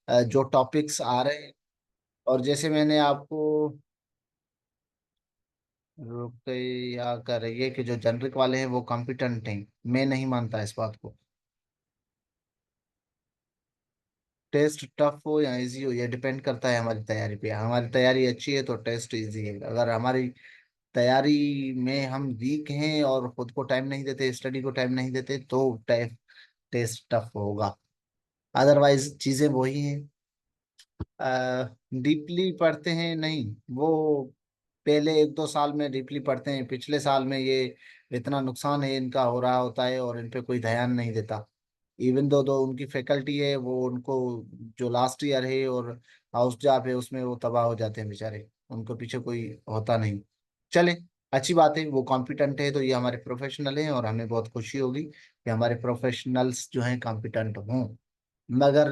जो टॉपिक्स आ रहे हैं। और जैसे मैंने आपको रुक गई या कर रही है कि जो जनरिक वाले हैं वो कॉम्पिटेंट हैं, मैं नहीं मानता इस बात को। टेस्ट टफ हो या इजी हो, ये डिपेंड करता है हमारी तैयारी पे। हमारी तैयारी अच्छी है तो टेस्ट इजी है। अगर हमारी तैयारी में हम वीक हैं और खुद को टाइम नहीं देते, स्टडी को टाइम नहीं देते, तो टेस्ट टफ होगा। अदरवाइज चीजें वही हैं। डीपली पढ़ते हैं नहीं, वो पहले 1-2 साल में डीपली पढ़ते हैं, पिछले साल में ये इतना नुकसान है इनका हो रहा होता है और इन पे कोई ध्यान नहीं देता। इवन दो उनकी फैकल्टी है, वो उनको जो लास्ट ईयर है और हाउस जॉब है उसमें वो तबाह हो जाते हैं बेचारे, उनको पीछे कोई होता नहीं। चले, अच्छी बात है, वो कॉम्पिटेंट है तो ये हमारे प्रोफेशनल हैं और हमें बहुत खुशी होगी कि हमारे प्रोफेशनल्स जो हैं कॉम्पिटेंट हों। मगर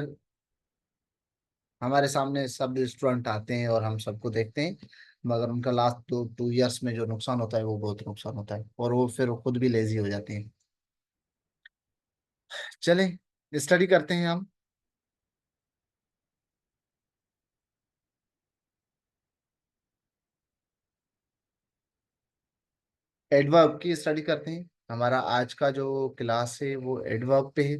हमारे सामने सब स्टूडेंट आते हैं और हम सबको देखते हैं, मगर उनका लास्ट 2 2 इयर्स में जो नुकसान होता है वो बहुत नुकसान होता है और वो फिर खुद भी लेजी हो जाते हैं। चलें, स्टडी करते हैं हम। एडवर्ब की स्टडी करते हैं। हमारा आज का जो क्लास है वो एडवर्ब पे है।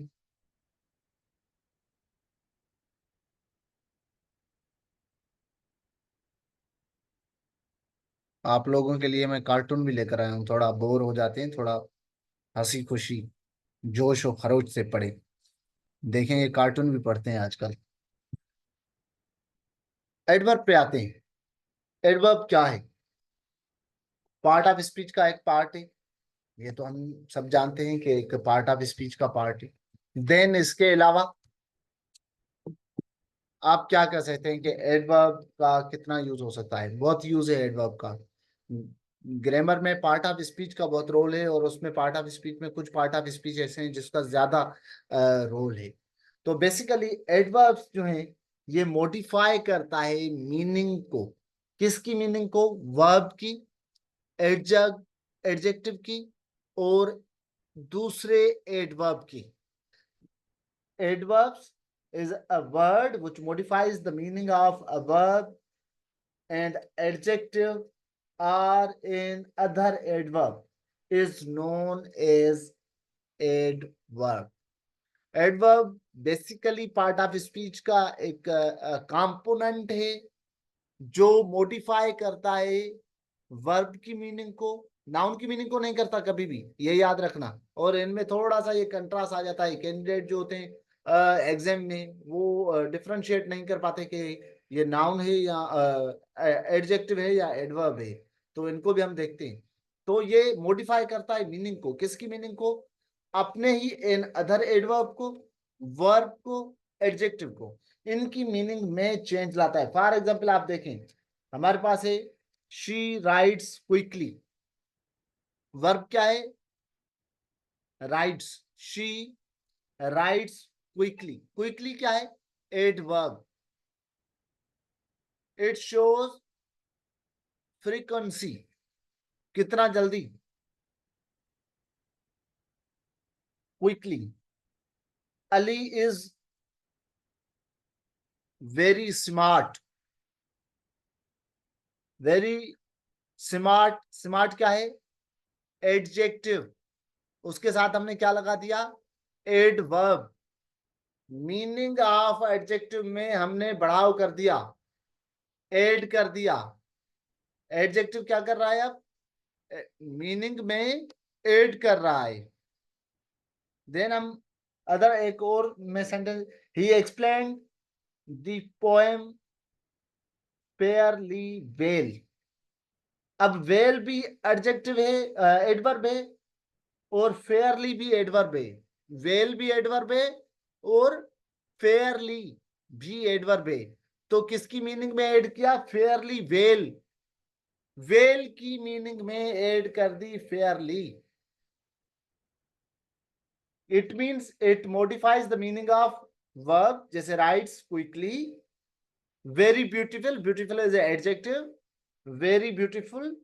आप लोगों के लिए मैं कार्टून भी लेकर आया हूँ, थोड़ा बोर हो जाते हैं, थोड़ा हंसी खुशी जोश और खरोच से पढ़े। देखेंगे, कार्टून भी पढ़ते हैं आजकल। एडवर्ब पे आते हैं। एडवर्ब क्या है? पार्ट ऑफ स्पीच का एक पार्ट है। ये तो हम सब जानते हैं कि एक पार्ट ऑफ स्पीच का पार्ट है। देन इसके अलावा आप क्या कह सकते हैं कि एडवर्ब का कितना यूज हो सकता है? बहुत यूज है एडवर्ब का। ग्रामर में पार्ट ऑफ स्पीच का बहुत रोल है और उसमें पार्ट ऑफ स्पीच में कुछ पार्ट ऑफ स्पीच ऐसे हैं जिसका ज्यादा रोल है। तो बेसिकली एडवर्ब्स जो हैं ये मॉडिफाई करता है मीनिंग को। किसकी मीनिंग को? वर्ब की, एडजग एडजेक्टिव की और दूसरे एडवर्ब की। Adverbs is a word which modifies the meaning of a verb, and adjective or in other adverb is known as adverb. Adverb basically part of speech का एक कंपोनेंट है जो मॉडिफाई करता है वर्ब की मीनिंग को। Noun की meaning को नहीं करता कभी भी, ये याद रखना। और इनमें थोड़ा सा ये कंट्रास्ट आ जाता है। कैंडिडेट जो होते हैं एग्जाम में वो डिफरेंशिएट नहीं कर पाते कि ये नाउन है या एडजेक्टिव है या एडवर्ब है। तो इनको भी हम देखते हैं। तो ये मॉडिफाई करता है मीनिंग को। किसकी मीनिंग को? अपने ही इन अदर एडवर्ब को, वर्ब को, एडजेक्टिव को, इनकी मीनिंग में चेंज लाता है। फॉर एग्जाम्पल आप देखें, हमारे पास है शी राइट्स क्विकली। वर्ब क्या है? Rights. She writes quickly. Quickly क्या है? एडवर्ब। इट शोज फ्रीक्वेंसी, कितना जल्दी, quickly. Ali is very smart. Very smart. Smart क्या है? एडजेक्टिव। उसके साथ हमने क्या लगा दिया? एडवर्ब। मीनिंग ऑफ एडजेक्टिव में हमने बढ़ाव कर दिया, ऐड कर दिया। एडजेक्टिव क्या कर रहा है अब? मीनिंग में ऐड कर रहा है। देन हम अदर एक और में sentence, he explain the poem fairly well. अब वेल भी एडजेक्टिव है, एडवर्ब है, और फेयरली भी एडवर्ब है। वेल भी एडवर्ब है और फेयरली भी एडवर्ब है। तो किसकी मीनिंग में ऐड किया? Fairly well. वेल की मीनिंग में ऐड कर दी fairly. It means it modifies the meaning of verb. जैसे writes quickly, very beautiful. Beautiful is adjective, very beautiful.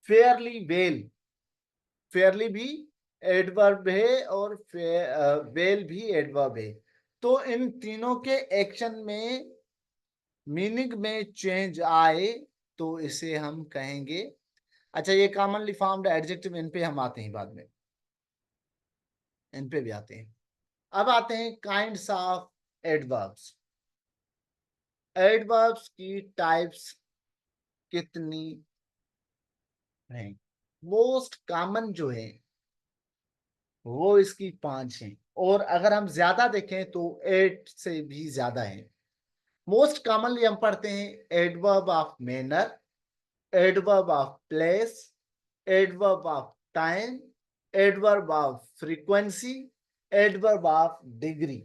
Fairly well. Fairly भी एडवर्ब है और वेल भी एडवर्ब है। तो इन तीनों के एक्शन में मीनिंग में चेंज आए तो इसे हम कहेंगे। अच्छा, ये कॉमनली फॉर्म्ड एडजेक्टिव, इन पे हम आते हैं बाद में, इन पे भी आते हैं। अब आते हैं काइंड्स ऑफ एडवर्ब्स। एडवर्ब्स की टाइप्स कितनी हैं? मोस्ट कॉमन जो है वो इसकी 5 हैं, और अगर हम ज्यादा देखें तो 8 से भी ज्यादा है। मोस्ट कॉमनली हम पढ़ते हैं adverb of manner, adverb of place, adverb of time, adverb of frequency, adverb of degree.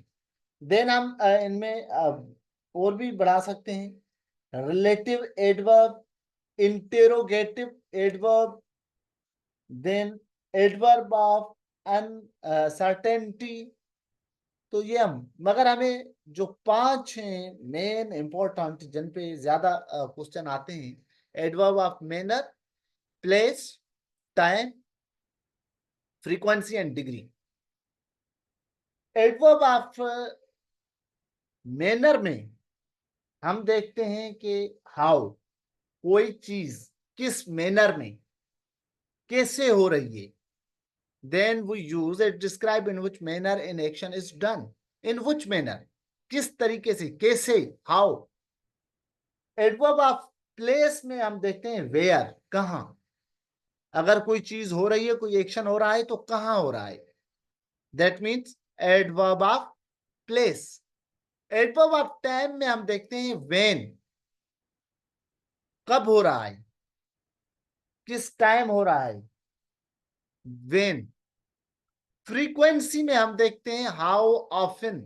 Then हम इनमें और भी बढ़ा सकते हैं, relative adverb, interrogative adverb, then adverb of uncertainty. तो ये हम, मगर हमें जो 5 हैं मेन इंपॉर्टेंट जिन पे ज्यादा क्वेश्चन आते हैं, adverb of manner, place, time, frequency and degree. Adverb of manner में हम देखते हैं कि हाउ, कोई चीज किस मैनर में कैसे हो रही है। Then we use it describe in which manner in action is done. In which manner, किस तरीके से, कैसे, हाउ। एडवर्ब ऑफ प्लेस में हम देखते हैं वेयर, कहां। अगर कोई चीज हो रही है, कोई एक्शन हो रहा है तो कहां हो रहा है, that means adverb of place. Adverb of time में हम देखते हैं व्हेन, कब हो रहा है, किस टाइम हो रहा है, व्हेन। फ्रीक्वेंसी में हम देखते हैं how often,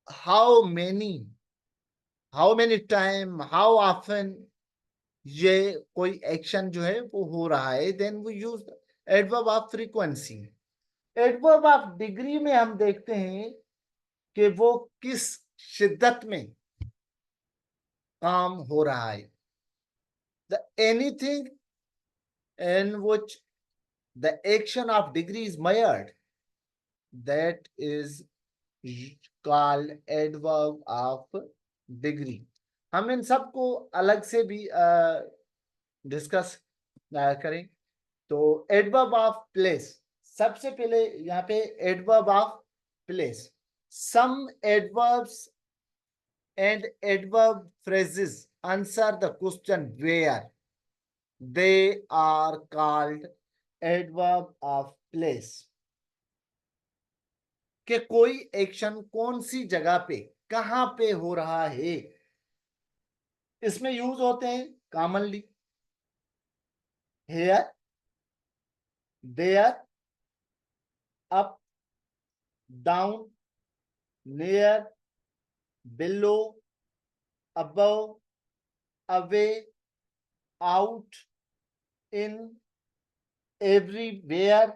how many, how many time, how often ये कोई एक्शन जो है वो हो रहा है, then we use adverb of frequency. Adverb of degree में हम देखते हैं कि वो किस शिद्दत में काम हो रहा है। The anything in which the action of degree is measured, that is called adverb of degree। हम इन सबको अलग से भी डिस्कस करें। तो एडवर्ब ऑफ प्लेस, सबसे पहले यहाँ पे adverb of place. Some adverbs and adverb phrases answer the question where, they are called adverb of place। कि कोई एक्शन कौन सी जगह पे, कहां पे हो रहा है, इसमें यूज होते हैं commonly here, there, up, down, near, below, above, away, out, in, everywhere,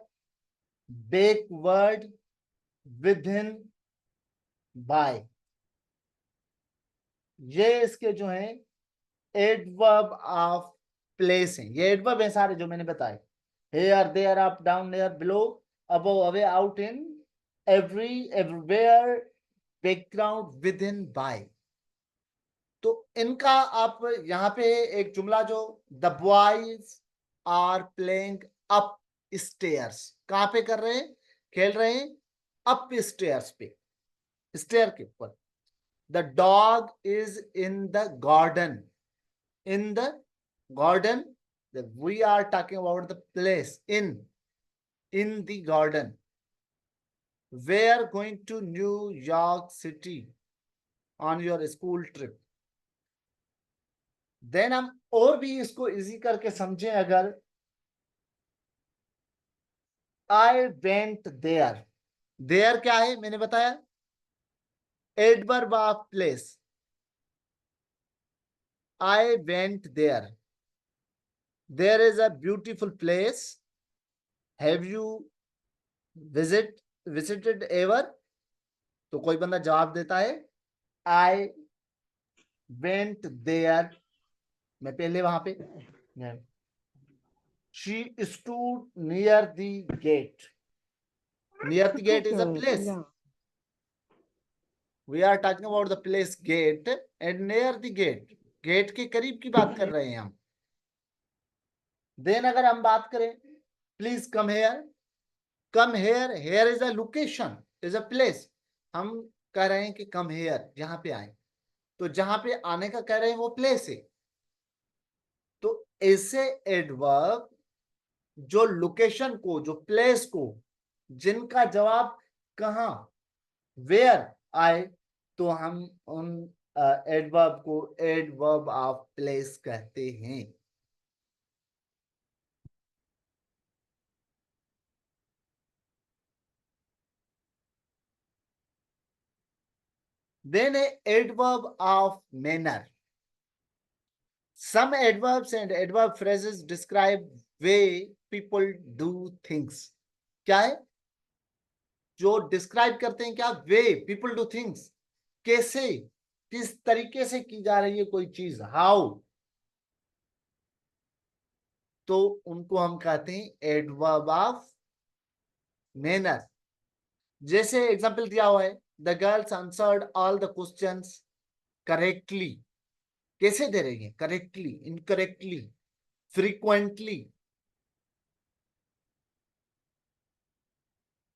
backward, within, by. ये इसके जो हैं एडवर्ब ऑफ प्लेस हैं। ये एडवर्ब हैं सारे जो मैंने बताए, here, there, up, down, near, below, above, away, out, in, every, everywhere, background, with in, by. तो इनका आप यहाँ पे एक जुमला जो, the boys are playing upstairs, कहां पे कर रहे हैं, खेल रहे हैं अप स्टेयर्स पे, स्टेयर के ऊपर। The dog is in the garden, in the garden, that we are talking about the place in the garden। We are going to New York City on your school trip। Then हम और भी इसको easy करके समझें, अगर आई went there, there क्या है मैंने बताया, adverb of place. I went there, there is a beautiful place, have you visited ever. तो कोई बंदा जवाब देता है आई वेंट देयर, मैं पहले वहां पे। She stood near the gate, Near the gate is a place. Yeah. We are talking about the place gate and near the gate. Gate के करीब की बात कर रहे हैं हम. देन अगर हम बात करें, please come here. Come here, here is a location, is a place. हम कह रहे हैं कि कम हेयर, यहां पे आए. तो जहां पे आने का कह रहे हैं वो प्लेस है. तो ऐसे एडवर्ब जो लोकेशन को, जो प्लेस को, जिनका जवाब कहां, वेयर आए, तो हम उन एडवर्ब को एडवर्ब ऑफ प्लेस कहते हैं. Then a adverb of manner. Some adverbs and adverb phrases describe way people do things. क्या है? जो डिस्क्राइब करते हैं क्या, वे पीपल डू थिंग्स, कैसे, किस तरीके से की जा रही है कोई चीज, हाउ, तो उनको हम कहते हैं एडवर्ब ऑफ मैनर. जैसे एग्जांपल दिया हुआ है, the girls answered all the questions correctly. कैसे दे रही है, correctly, incorrectly, frequently.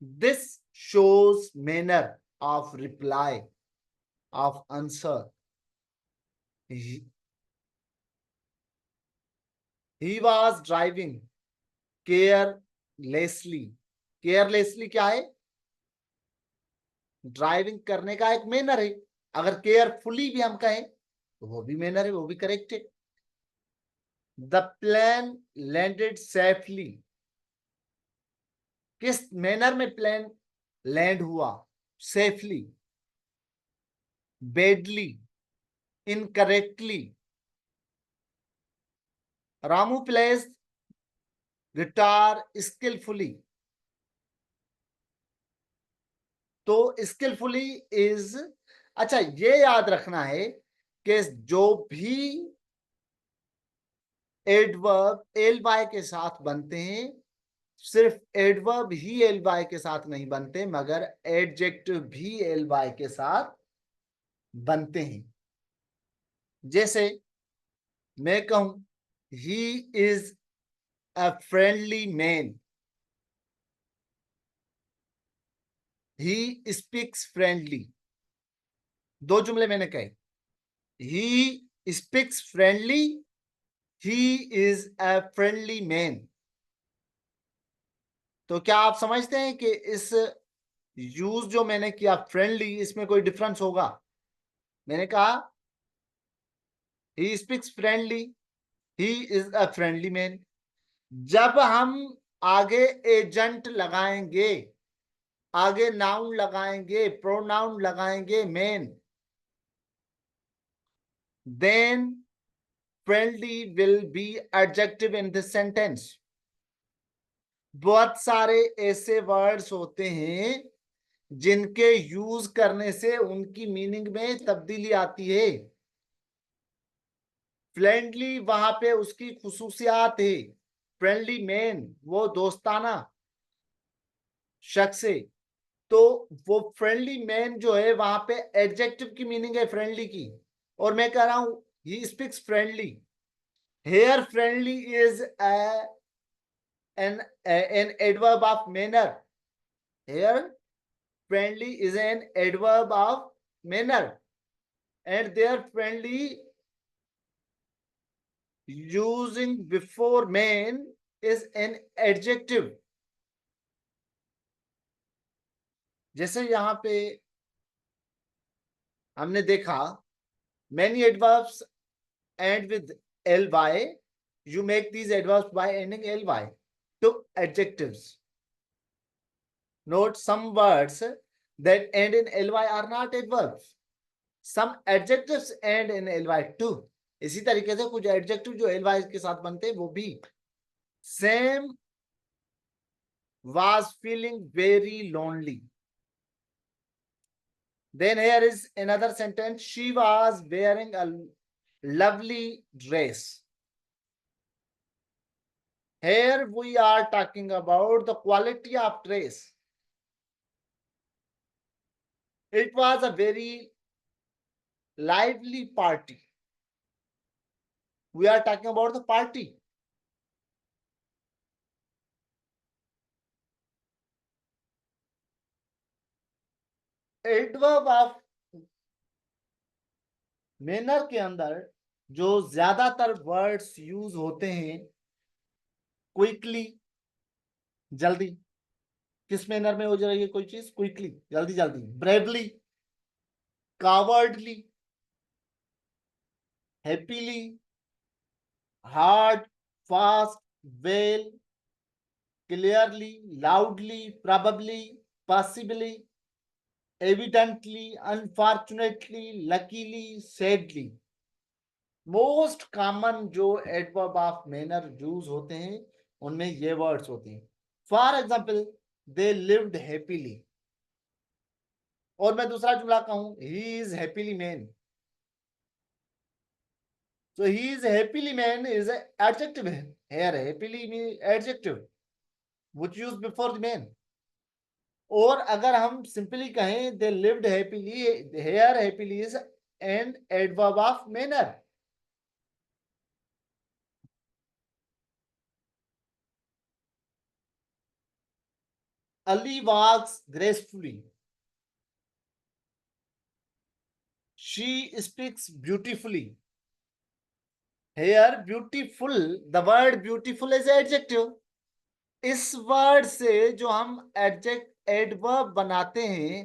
This shows manner of reply, of answer. He was driving carelessly. Carelessly क्या है, ड्राइविंग करने का एक मैनर है. अगर केयरफुली भी हम कहें तो वो भी मैनर है, वो भी करेक्ट है. The plane landed safely. किस मैनर में प्लेन लैंड हुआ, safely, badly, incorrectly. Ramu plays guitar skilfully. तो स्किलफुली इज, अच्छा ये याद रखना है कि जो भी एडवर्ब एल बाय के साथ बनते हैं, सिर्फ एडवर्ब ही एल बाय के साथ नहीं बनते, मगर एडजेक्टिव भी एल बाय के साथ बनते हैं. जैसे मैं कहूं, he is a friendly man. He speaks friendly. दो जुमले मैंने कहे. ही speaks friendly, he is a friendly man. तो क्या आप समझते हैं कि इस यूज जो मैंने किया फ्रेंडली, इसमें कोई डिफरेंस होगा? मैंने कहा ही speaks friendly, he is a friendly man. जब हम आगे एजेंट लगाएंगे, आगे नाउन लगाएंगे, प्रोनाउन लगाएंगे man, then friendly will be adjective in this sentence. बहुत सारे ऐसे वर्ड्स होते हैं जिनके यूज करने से उनकी मीनिंग में तब्दीली आती है. फ्रेंडली वहां पे उसकी खुसूसियात है, फ्रेंडली मैन वो दोस्ताना शख्स है. तो वो फ्रेंडली मैन जो है वहां पे एडजेक्टिव की मीनिंग है फ्रेंडली की, और मैं कह रहा हूं he speaks friendly. Here friendly is an adverb of manner. Here friendly is an adverb of manner, and there friendly using before man is an adjective. जैसे यहां पे हमने देखा, many adverbs end with ly. You make these adverbs by ending ly to adjectives. Note some words that end in ly are not adverbs. Some adjectives end in ly too. इसी तरीके से कुछ adjective जो ly के साथ बनते हैं वो भी. Sam was feeling very lonely. Then here is another sentence. She was wearing a lovely dress. Here we are talking about the quality of dress. It was a very lively party. We are talking about the party. Adverb of manner के अंदर जो ज्यादातर words use होते हैं, quickly, जल्दी, किस manner में हो जाएगी कोई चीज, क्विकली, जल्दी जल्दी, bravely, cowardly, happily, hard, fast, well, clearly, loudly, probably, possibly, evidently, unfortunately, luckily, sadly. Most common जो एडवर्ब ऑफ मैनर यूज होते हैं उनमें ये वर्ड्स होते हैं. For example, they lived happily. और मैं दूसरा जुमला कहूं, he is happily man. So he is happily man is an adjective here. Happily means adjective which used before the man. और अगर हम सिंपली कहें they lived happily, here happily is an adverb of manner. Ali walks gracefully. She speaks beautifully. Here beautiful, the word beautiful is adjective. इस word से जो हम adverb बनाते हैं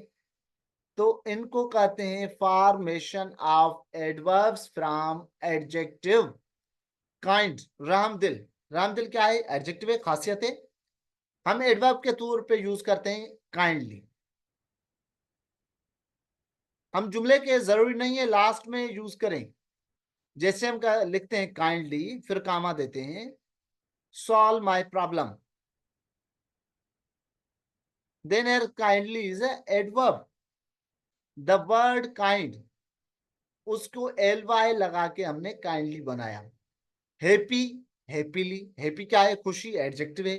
तो इनको कहते हैं formation of adverbs from adjective. Kind, रामदिल. रामदिल क्या है? एडजेक्टिव है, खासियत है. हम एडवर्ब के तौर पे यूज करते हैं काइंडली. हम जुमले के जरूरी नहीं है लास्ट में यूज करें. जैसे हम लिखते हैं काइंडली, फिर कामा देते हैं, सॉल्व माई प्रॉब्लम. देन एर kindly is adverb. The word kind, उसको एल वाई लगा के हमने काइंडली बनाया. Happy, happily. हैप्पी क्या है? खुशी, एडजेक्टिव है.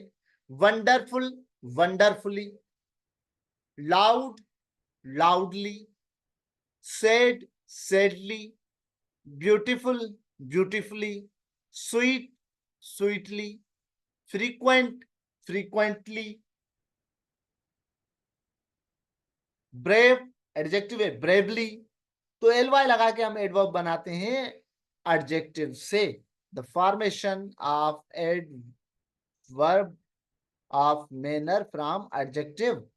Wonderful, wonderfully. Loud, loudly. Sad, sadly. Beautiful, beautifully. Sweet, sweetly. Frequent, frequently. Brave, adjective है, ब्रेवली. तो एल वाई लगा के हम एडवर्ब बनाते हैं एडजेक्टिव से. The formation of adverb of manner from adjective.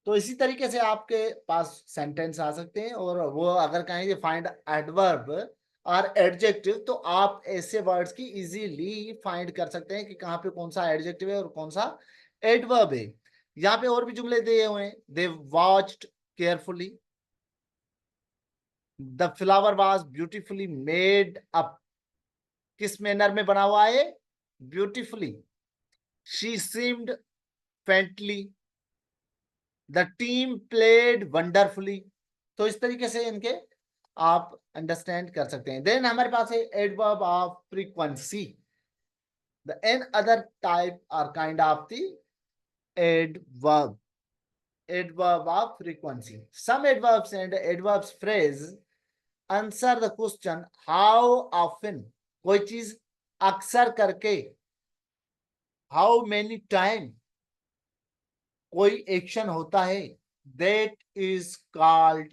तो इसी तरीके से आपके पास सेंटेंस आ सकते हैं. और वो अगर कहेंगे फाइंड एडवर्ब और एडजेक्टिव, तो आप ऐसे वर्ड्स की इजीली फाइंड कर सकते हैं कि कहाँ पे कौन सा एडजेक्टिव है और कौन सा एडवर्ब है. यहाँ पे और भी जुमले दिए हुए हैं. They watched carefully. The flower was beautifully made up. किस मैनर में बना हुआ है? Beautifully. She seemed faintly. The team played wonderfully. तो इस तरीके से इनके आप अंडरस्टैंड कर सकते हैं. देन हमारे पास है adverb of frequency. The another type और kind of the adverb. Adverb of frequency. Some adverbs and adverbs phrase answer the question how often. कोई चीज अक्सर करके, how many time कोई एक्शन होता है, that is called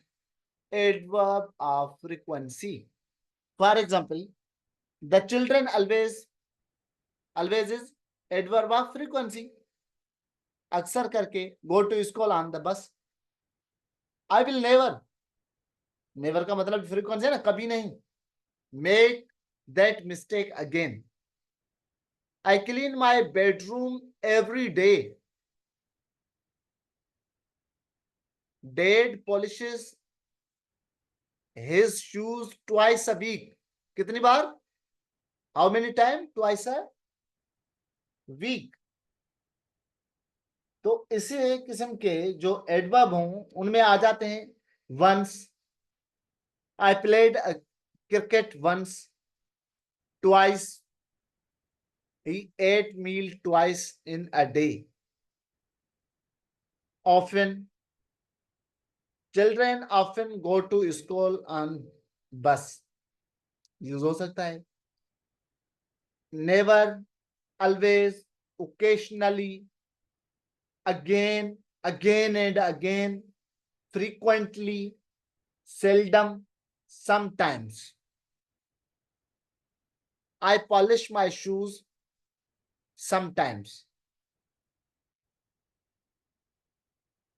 adverb of frequency. For example, the children always is adverb of frequency. अक्सर करके, go to school on the bus. I will never, never का मतलब फ्रीक्वेंसी है ना, कभी नहीं. Make that mistake again. I clean my bedroom every day. Dad polishes his shoes twice a week. कितनी बार? How many time? Twice a week. तो इसी किस्म के जो एडवर्ब हों उनमें आ जाते हैं once. I played cricket once. Twice, he ate meal twice in a day. Often, children often go to school on bus use हो सकता है. Never, always, occasionally, again, again and again, frequently, seldom, sometimes. I polish my shoes sometimes.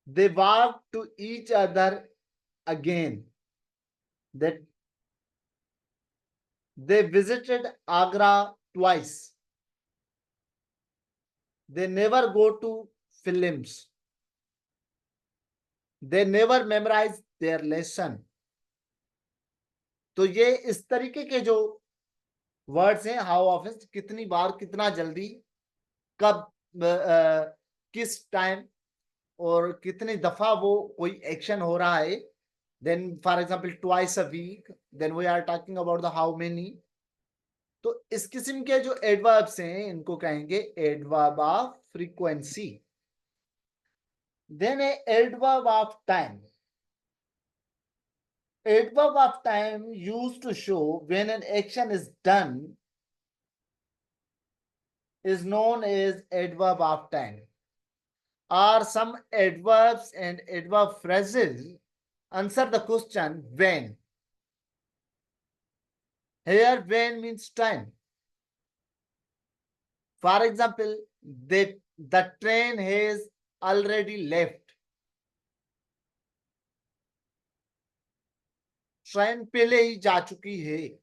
They walk to each other again. That they visited Agra twice. They never go to films. They never memorize their lesson. तो ये इस तरीके के जो words हैं, how often, कितनी बार, कितना जल्दी, कब, किस टाइम और कितनी दफा वो कोई एक्शन हो रहा है. Then for example twice a week, then we are talking about the how many. तो इस किस्म के जो एडवर्ब्स हैं इनको कहेंगे adverb of frequency. Then adverb of time. Adverb of time used to show when an action is done is known as adverb of time. Are some adverbs and adverb phrases answer the question when. Here when means time. For example, the train has already left. Train पहले ही जा चुकी है.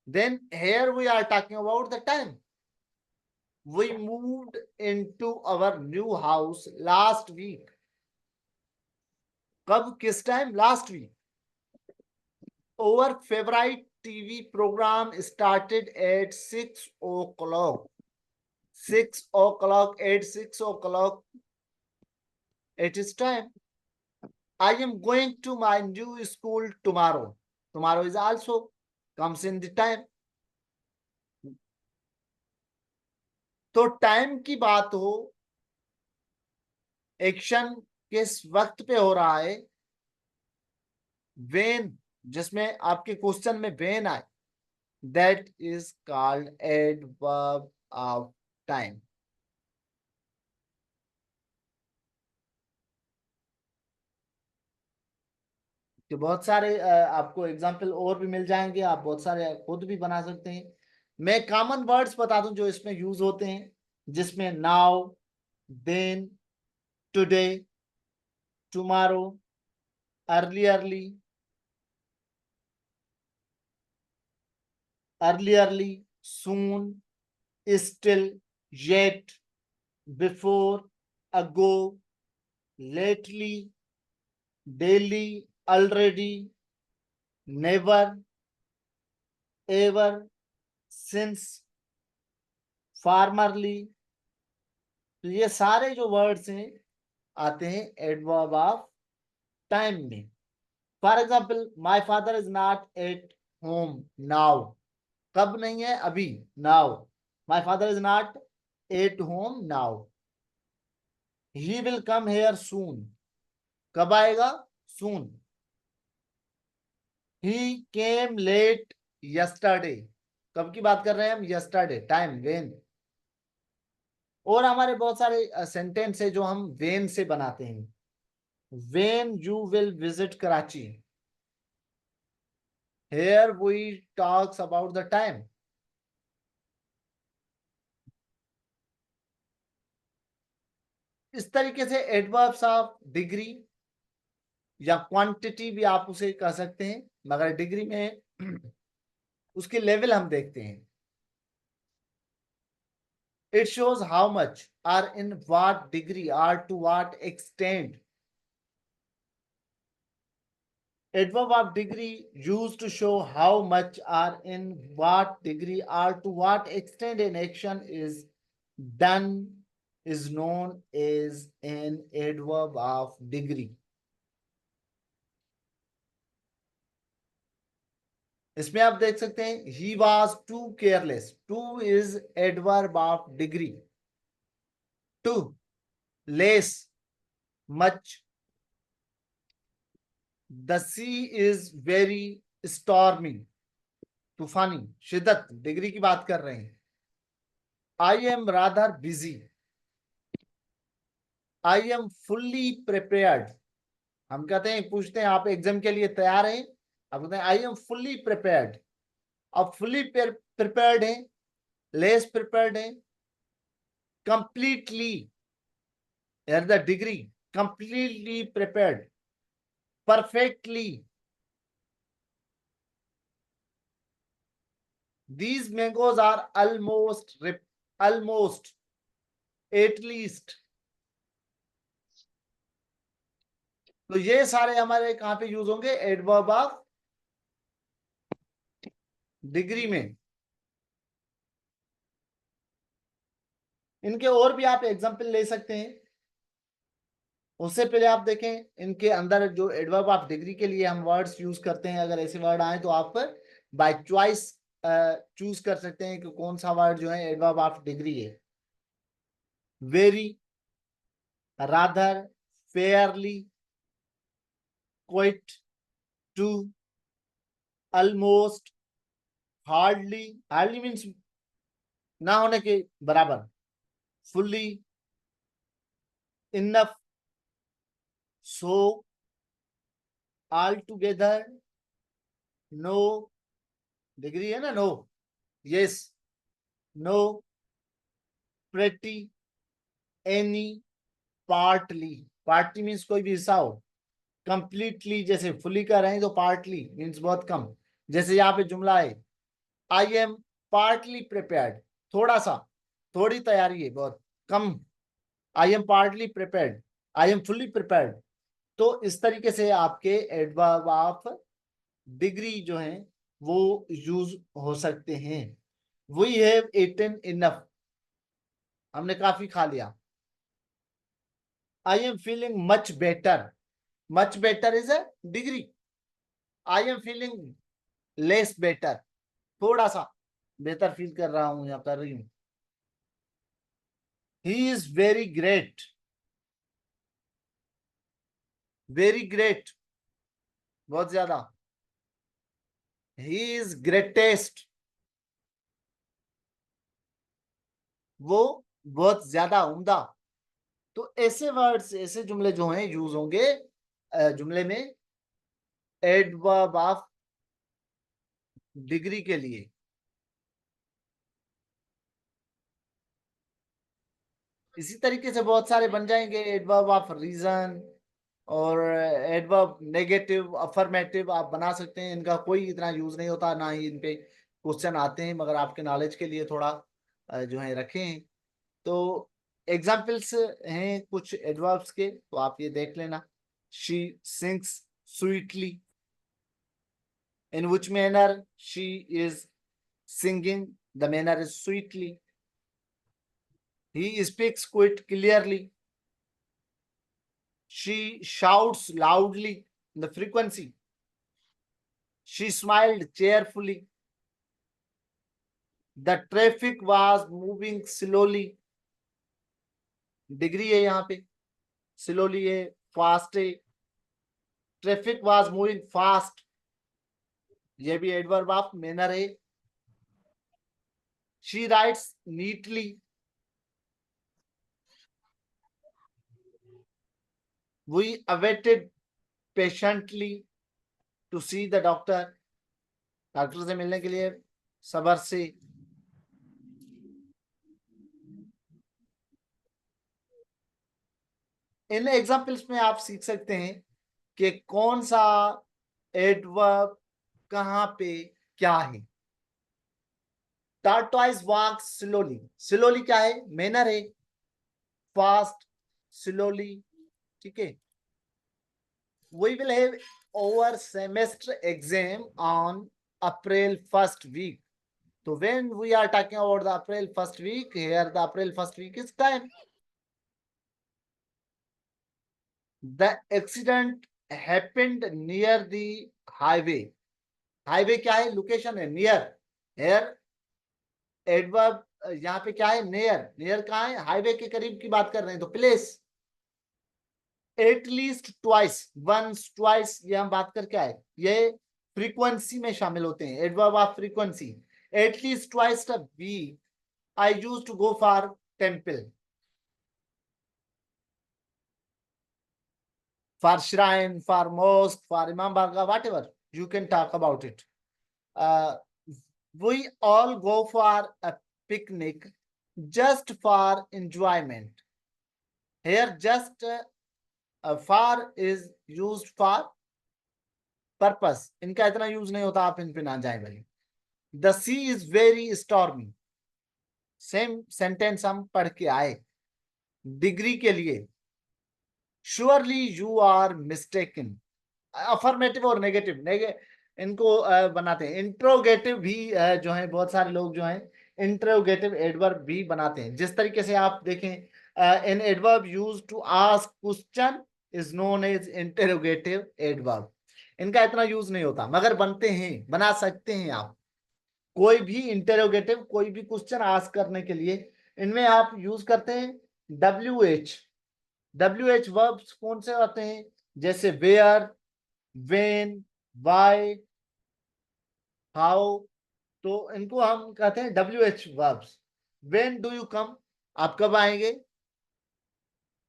Then here we are talking about the time. We moved into our new house last week. कब, किस time? Last week. Our favorite TV program started at 6 o'clock. 6 o'clock, at 6 o'clock, it is time. I am going to my new school tomorrow. Tomorrow is also comes in the time. तो time की बात हो, action किस वक्त पे हो रहा है, वेन, जिसमें आपके क्वेश्चन में वेन आए, that is called adverb of time. कि बहुत सारे आपको एग्जाम्पल और भी मिल जाएंगे, आप बहुत सारे खुद भी बना सकते हैं. मैं कॉमन वर्ड्स बता दूं जो इसमें यूज होते हैं, जिसमें now, then, today, tomorrow, early, soon, still, yet, before, ago, lately, daily, already, never, ever, since, formerly. तो ये सारे जो वर्ड्स हैं आते हैं एडवर्ब ऑफ टाइम में. For example, my father is not at home now. कब नहीं है? अभी, now. My father is not at home now. He will come here soon. कब आएगा? Soon. He came late yesterday. कब की बात कर रहे हैं हम? यस्टरडे. Time, when. और हमारे बहुत सारे सेंटेंस है जो हम वेन से बनाते हैं. When you will visit Karachi. Here we talks about the time. इस तरीके से एडवर्ब्स ऑफ डिग्री या क्वांटिटी भी आप उसे कह सकते हैं, मगर डिग्री में उसके लेवल हम देखते हैं. It shows how much or in what degree or to what extent. Adverb of degree used to show how much or in what degree or to what extent an action is done is known as an adverb of degree. इसमें आप देख सकते हैं he was too careless. Too is adverb of degree. Too, less, much. The sea is very stormy. तूफानी, शिद्दत, degree की बात कर रहे हैं. I am rather busy. I am fully prepared. हम कहते हैं, पूछते हैं आप एग्जाम के लिए तैयार हैं, आप कहते हैं आई एम फुल्ली प्रिपेयर्ड. अब फुल्ली प्रिपेयर्ड है, लेस प्रिपेयर्ड है, completely, the degree, completely prepared, perfectly. These mangoes are almost, at least. तो ये सारे हमारे कहां पे यूज होंगे? एडवर्ब ऑफ डिग्री में. इनके और भी आप एग्जांपल ले सकते हैं. उससे पहले आप देखें इनके अंदर जो एडवर्ब ऑफ डिग्री के लिए हम वर्ड्स यूज करते हैं, अगर ऐसे वर्ड आए तो आप बाय चॉइस चूज कर सकते हैं कि कौन सा वर्ड जो है एडवर्ब ऑफ डिग्री है. Very, rather, fairly, quite, too, almost, hardly. Hardly means ना होने के बराबर. Fully, enough, so, all together, no. Degree है ना, no, yes, no, pretty, any, partly. Partly means कोई भी हिस्सा हो. कंप्लीटली, जैसे फुली कर रहे हैं तो पार्टली मीन्स बहुत कम. जैसे यहाँ पे जुमला है, आई एम पार्टली प्रिपेयर्ड, थोड़ा सा, थोड़ी तैयारी है, बहुत कम. I am partly prepared, I am fully prepared. तो इस तरीके से आपके एडवर्ब ऑफ डिग्री जो है वो यूज हो सकते हैं. वी हैव ईटन इनफ, हमने काफी खा लिया. I am feeling much better, much better is a degree. I am feeling less better, थोड़ा सा बेहतर फील कर रहा हूं या कर रही हूं. He is very great, very great, बहुत ज्यादा. ही इज ग्रेटेस्ट, वो बहुत ज्यादा उम्दा. तो ऐसे वर्ड्स, ऐसे जुमले जो हैं यूज होंगे जुमले में एडवर्ब ऑफ डिग्री के लिए. इसी तरीके से बहुत सारे बन जाएंगे. एडवर्ब ऑफ रीजन और एडवर्ब नेगेटिव, अफर्मेटिव आप बना सकते हैं. इनका कोई इतना यूज नहीं होता, ना ही इन पे क्वेश्चन आते हैं, मगर आपके नॉलेज के लिए थोड़ा जो है रखे हैं. तो एग्जाम्पल्स हैं कुछ एडवर्ब्स के, तो आप ये देख लेना. She sings sweetly, in which manner she is singing, the manner is sweetly. He speaks quite clearly. She shouts loudly, the frequency. She smiled cheerfully. The traffic was moving slowly. Degree है यहाँ पे, slowly है, fast है. Traffic was moving fast, ये भी adverb of manner है. She writes neatly. We awaited patiently to see the doctor. Doctor से मिलने के लिए सब्र से. इन एग्जाम्पल्स में आप सीख सकते हैं कि कौन सा एडवर्ब कहां पे क्या है. टार्टवाइज वॉक्स स्लोली, स्लोली क्या है? मैनर है. फास्ट, स्लोली, ठीक है. We will have our semester exam on April 1st week. So when we are talking about the April 1st week, here the April 1st week is time. The accident happened near the highway. Highway क्या है? Location है. Near, hair adverb यहाँ पे क्या है? Near. Near कहाँ है? Highway के करीब की बात कर रहे हैं, तो place. At least twice, once, twice, ये हम बात करके आए, ये फ्रीक्वेंसी में शामिल होते हैं, adverb of frequency. At least twice a week I use to go for temple, for shrine, for mosque, for Imam Barga, whatever. You can talk about it. Uh, we all go for a picnic just for enjoyment. Here, just for is used for purpose. इनका इतना use नहीं होता, आप इन पे ना जाए भाई. The sea is very stormy. Same sentence हम पढ़ के आए डिग्री के लिए. Surely you are mistaken. Affirmative और नेगेटिव, इनको बनाते हैं. इंट्रोगेटिव भी जो है, बहुत सारे लोग जो हैं इंट्रोगेटिव एडवर्ब भी बनाते हैं. जिस तरीके से आप देखें, an adverb use to ask question is known as interrogative adverb. इनका इतना यूज नहीं होता, मगर बनते हैं, बना सकते हैं आप. कोई भी इंटरोगेटिव, कोई भी क्वेश्चन आस्क करने के लिए इनमें आप यूज करते हैं WH. WH वर्ब्स कौन से आते हैं? जैसे वेयर, when, why, how. तो इनको हम कहते हैं WH verbs. When do you come? आप कब आएंगे?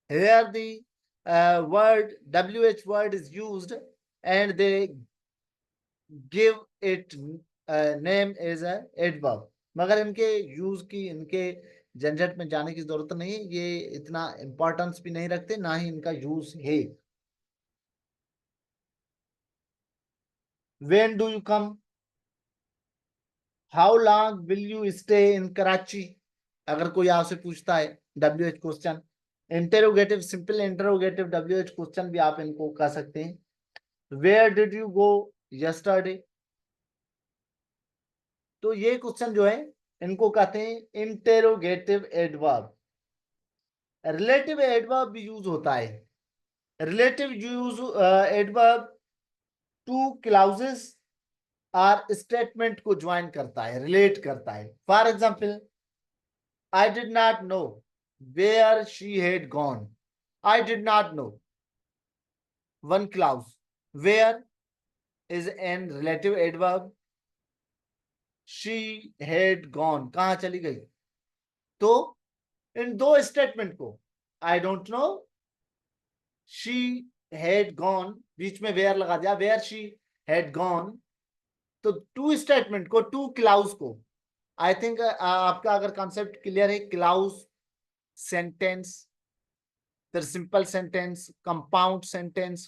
Here the word WH word is used and they give it name as a adverb. मगर इनके यूज की, इनके झंझट में जाने की जरूरत नहीं है, ये इतना इंपॉर्टेंस भी नहीं रखते, ना ही इनका यूज है. When do you come? How long will you stay in Karachi? अगर कोई आपसे पूछता है WH question. Interrogative, simple interrogative WH question भी आप इनको कह सकते हैं. Where did you go yesterday? तो ये क्वेश्चन जो है इनको कहते हैं इंटेरोगेटिव एडवर्ब. रिलेटिव एडवर्ब भी यूज होता है. Relative use adverb to clauses और स्टेटमेंट को ज्वाइन करता है, रिलेट करता है. For example, I did not know where she had gone. I did not know. One clause. Where is an relative adverb. She had gone. कहाँ चली गई? तो इन दो स्टेटमेंट को, I don't know, she had gone, बीच में where लगा दिया, where she had gone. तो टू स्टेटमेंट को, टू क्लाउज को, आई थिंक आपका अगर कॉन्सेप्ट क्लियर है, क्लाउज, सेंटेंस, फिर सिंपल सेंटेंस, कंपाउंड सेंटेंस,